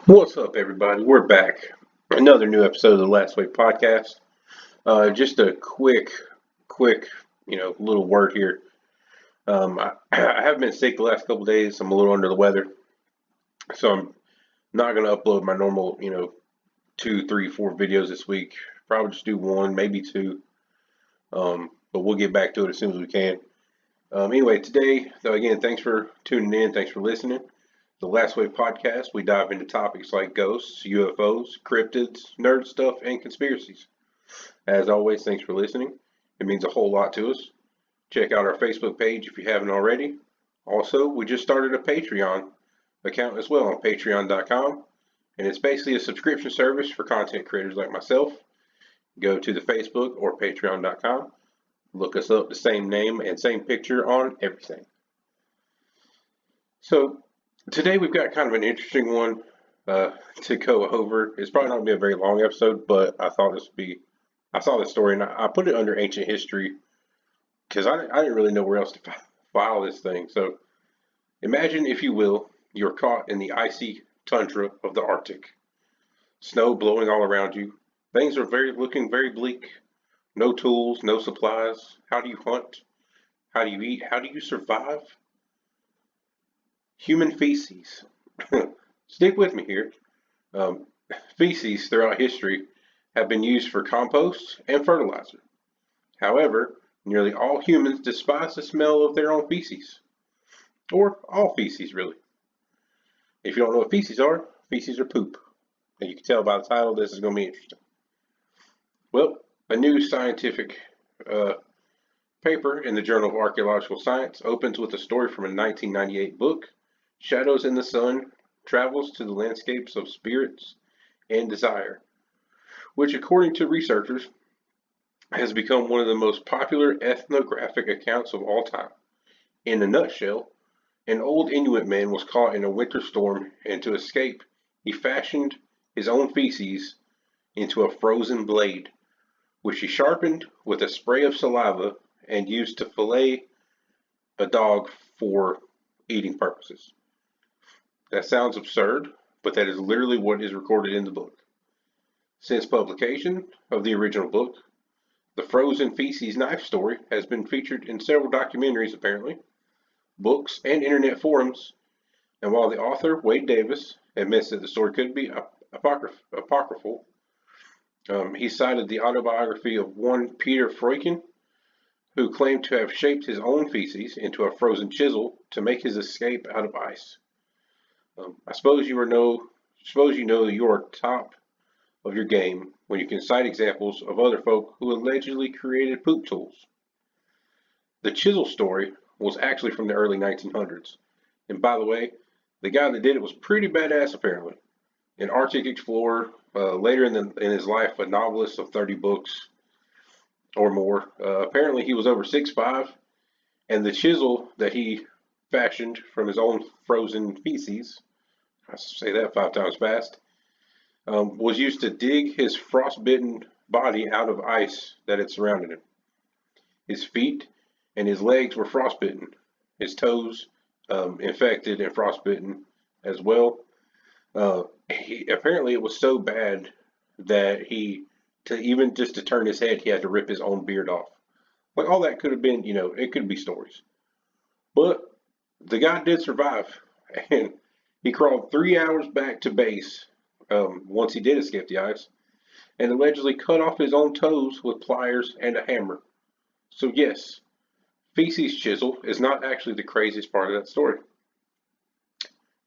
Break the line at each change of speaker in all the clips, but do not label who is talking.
What's up, everybody? We're back. Another new episode of the Last Wave podcast. Just a quick, little word here. I have been sick the last couple of days. I'm a little under the weather, so I'm not going to upload my normal, two, three, four videos this week. Probably just do one, maybe two. But we'll get back to it as soon as we can. Anyway, today, though, again, thanks for tuning in. Thanks for listening. The Last Wave podcast, we dive into topics like ghosts, UFOs, cryptids, nerd stuff, and conspiracies. As always, thanks for listening. It means a whole lot to us. Check out our Facebook page if you haven't already. Also, we just started a Patreon account as well on patreon.com, and it's basically a subscription service for content creators like myself. Go to the Facebook or patreon.com, look us up, the same name and same picture on everything. So, today we've got kind of an interesting one to go over. It's probably not going to be a very long episode, but I thought this would be. I saw this story and I put it under ancient history because I didn't really know where else to file this thing. So imagine, if you will, you're caught in the icy tundra of the Arctic. Snow blowing all around you. Things are looking very bleak. No tools, no supplies. How do you hunt? How do you eat? How do you survive? Human feces. Stick with me here. Um, Feces throughout history have been used for compost and fertilizer. However, nearly all humans despise the smell of their own feces, or all feces, really. If you don't know what feces are poop. And you can tell by the title, this is going to be interesting. Well, a new scientific uh, paper in the Journal of Archaeological Science opens with a story from a 1998 book, Shadows in the Sun Travels to the Landscapes of Spirits and Desire, which, according to researchers, has become one of the most popular ethnographic accounts of all time. In a nutshell, an old Inuit man was caught in a winter storm, and to escape, he fashioned his own feces into a frozen blade, which he sharpened with a spray of saliva and used to fillet a dog for eating purposes. That sounds absurd, but that is literally what is recorded in the book. Since publication of the original book, the frozen feces knife story has been featured in several documentaries, apparently, books, and internet forums. And while the author, Wade Davis, admits that the story could be apocryphal, he cited the autobiography of one Peter Freuchen, who claimed to have shaped his own feces into a frozen chisel to make his escape out of ice. I suppose you know you're top of your game when you can cite examples of other folk who allegedly created poop tools. The chisel story was actually from the early 1900s. And by the way, the guy that did it was pretty badass, apparently. An Arctic explorer, later in his life, a novelist of 30 books or more. Apparently, he was over 6'5", and the chisel that he fashioned from his own frozen feces, I say that 5 times fast, was used to dig his frostbitten body out of ice that had surrounded him. His feet and his legs were frostbitten, his toes infected and frostbitten as well. Apparently, it was so bad that even just to turn his head, he had to rip his own beard off. Like, all that could have been, it could be stories. But the guy did survive, and he crawled 3 hours back to base once he did escape the ice, and allegedly cut off his own toes with pliers and a hammer. So yes, feces chisel is not actually the craziest part of that story.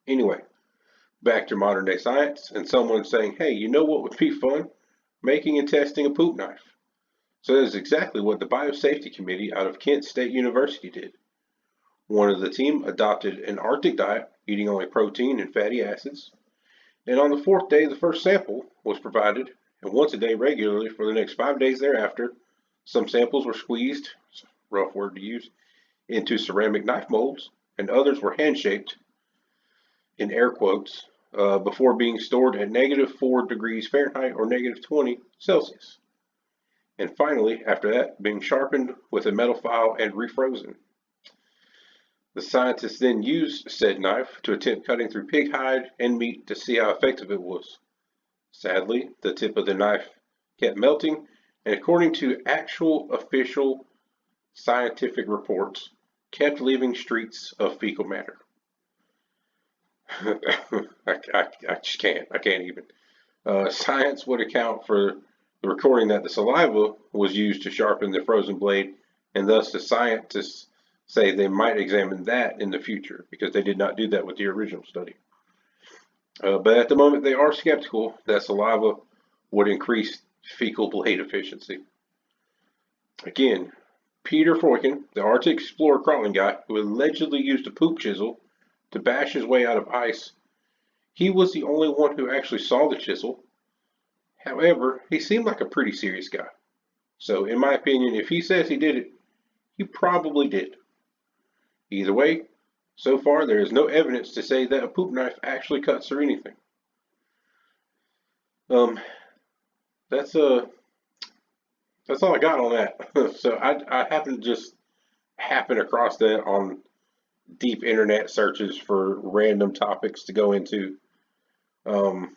Anyway, back to modern day science and someone saying, hey, you know what would be fun? Making and testing a poop knife. So that is exactly what the Biosafety Committee out of Kent State University did. One of the team adopted an Arctic diet, eating only protein and fatty acids, and on the fourth day the first sample was provided, and once a day regularly for the next 5 days thereafter, some samples were squeezed, rough word to use, into ceramic knife molds, and others were hand-shaped, in air quotes, before being stored at -4 degrees Fahrenheit or -20 Celsius. And finally, after that, being sharpened with a metal file and refrozen. The scientists then used said knife to attempt cutting through pig hide and meat to see how effective it was. Sadly, the tip of the knife kept melting, and according to actual official scientific reports, kept leaving streaks of fecal matter. I just can't. I can't even. Science would account for the recording that the saliva was used to sharpen the frozen blade, and thus the scientists say they might examine that in the future because they did not do that with the original study. But at the moment, they are skeptical that saliva would increase fecal blade efficiency. Again, Peter Freuchen, the Arctic explorer crawling guy who allegedly used a poop chisel to bash his way out of ice, he was the only one who actually saw the chisel. However, he seemed like a pretty serious guy. So, in my opinion, if he says he did it, he probably did. Either way, so far there is no evidence to say that a poop knife actually cuts through anything. Um, that's that's all I got on that. So I happened to just happen across that on deep internet searches for random topics to go into. Um,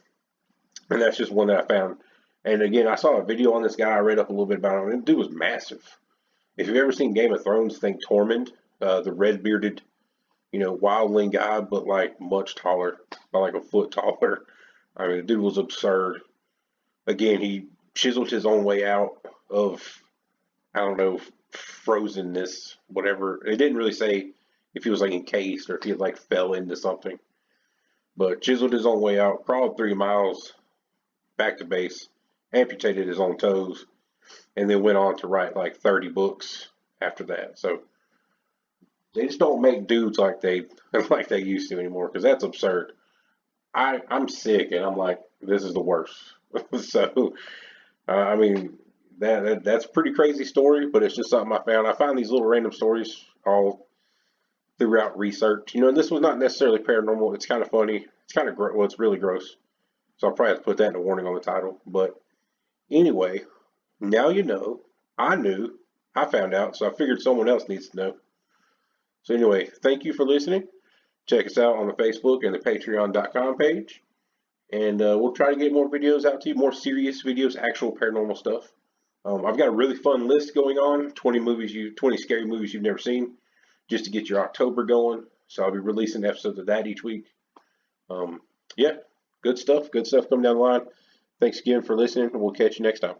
and that's just one that I found. And again, I saw a video on this guy. I read up a little bit about him. And the dude was massive. If you've ever seen Game of Thrones, think Tormund, the red bearded, wildling guy, but like much taller, by like a foot taller. I mean, the dude was absurd. Again, he chiseled his own way out of, I don't know, frozenness, whatever. It didn't really say if he was like encased or if he had like fell into something, but chiseled his own way out, crawled 3 miles back to base, amputated his own toes, and then went on to write like 30 books after that. So they just don't make dudes like they like they used to anymore because that's absurd. I'm sick and I'm like, this is the worst. So I mean that's a pretty crazy story, but it's just something I found. I find these little random stories all throughout research. And this was not necessarily paranormal. It's kind of funny. It's kind of well, it's really gross. So I'll probably have to put that in a warning on the title. But anyway, now you know. I knew. I found out, so I figured someone else needs to know. So anyway, thank you for listening. Check us out on the Facebook and the Patreon.com page. And we'll try to get more videos out to you, more serious videos, actual paranormal stuff. I've got a really fun list going on, 20 scary movies you've never seen, just to get your October going. So I'll be releasing episodes of that each week. Yeah, good stuff coming down the line. Thanks again for listening, and we'll catch you next time.